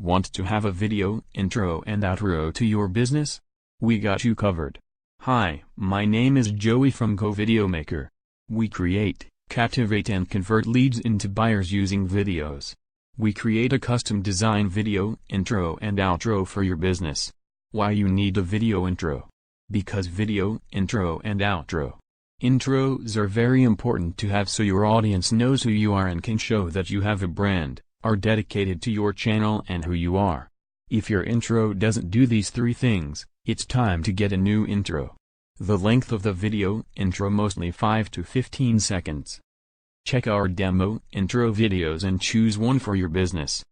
Want to have a video, intro and outro to your business? We got you covered. Hi, my name is Joey from GoVideoMaker. We create, captivate and convert leads into buyers using videos. We create a custom design video, intro and outro for your business. Why you need a video intro? Because video, intro and outro. Intros are very important to have so your audience knows who you are and can show that you have a brand, are dedicated to your channel and who you are. If your intro doesn't do these three things, it's time to get a new intro. The length of the video intro mostly 5 to 15 seconds. Check our demo intro videos and choose one for your business.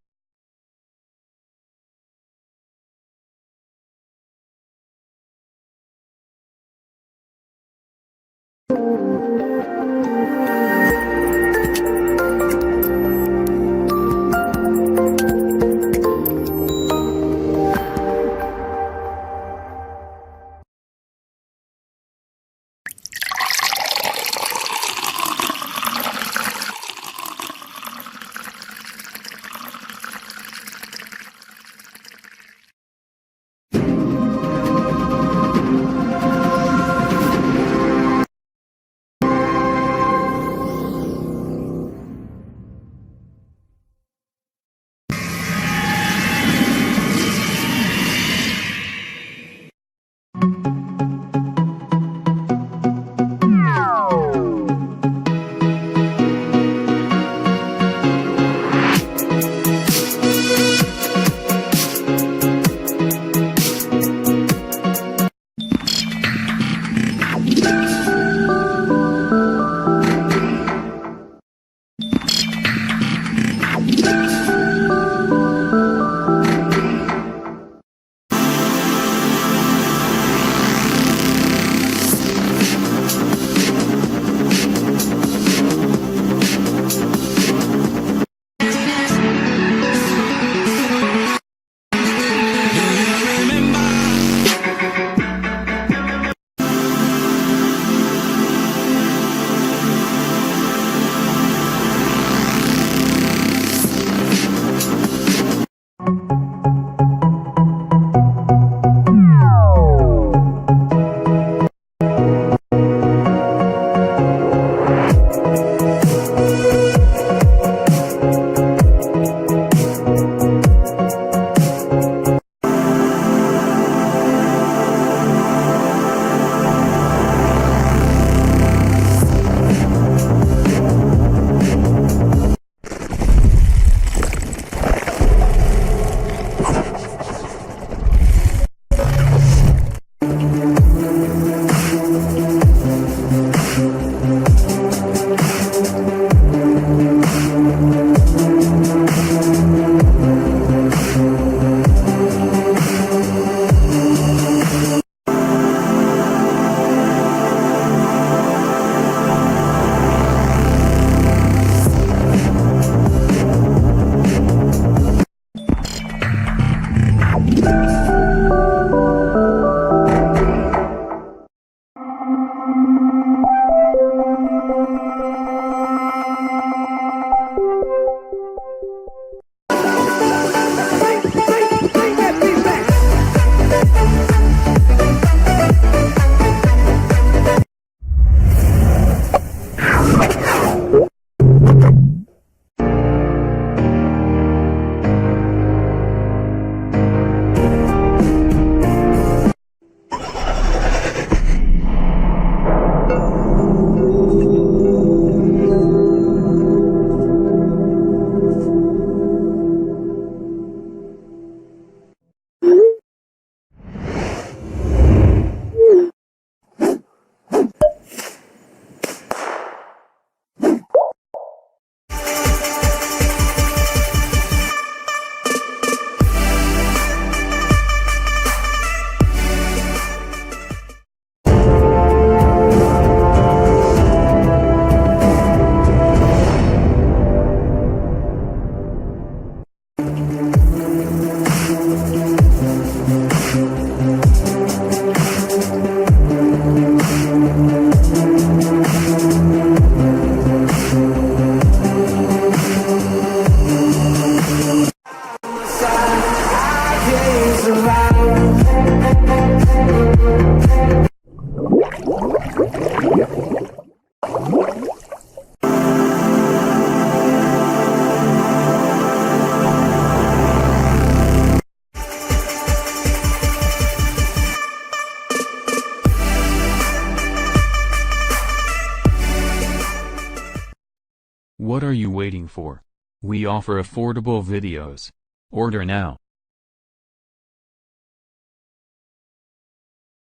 What are you waiting for? We offer affordable videos. Order now.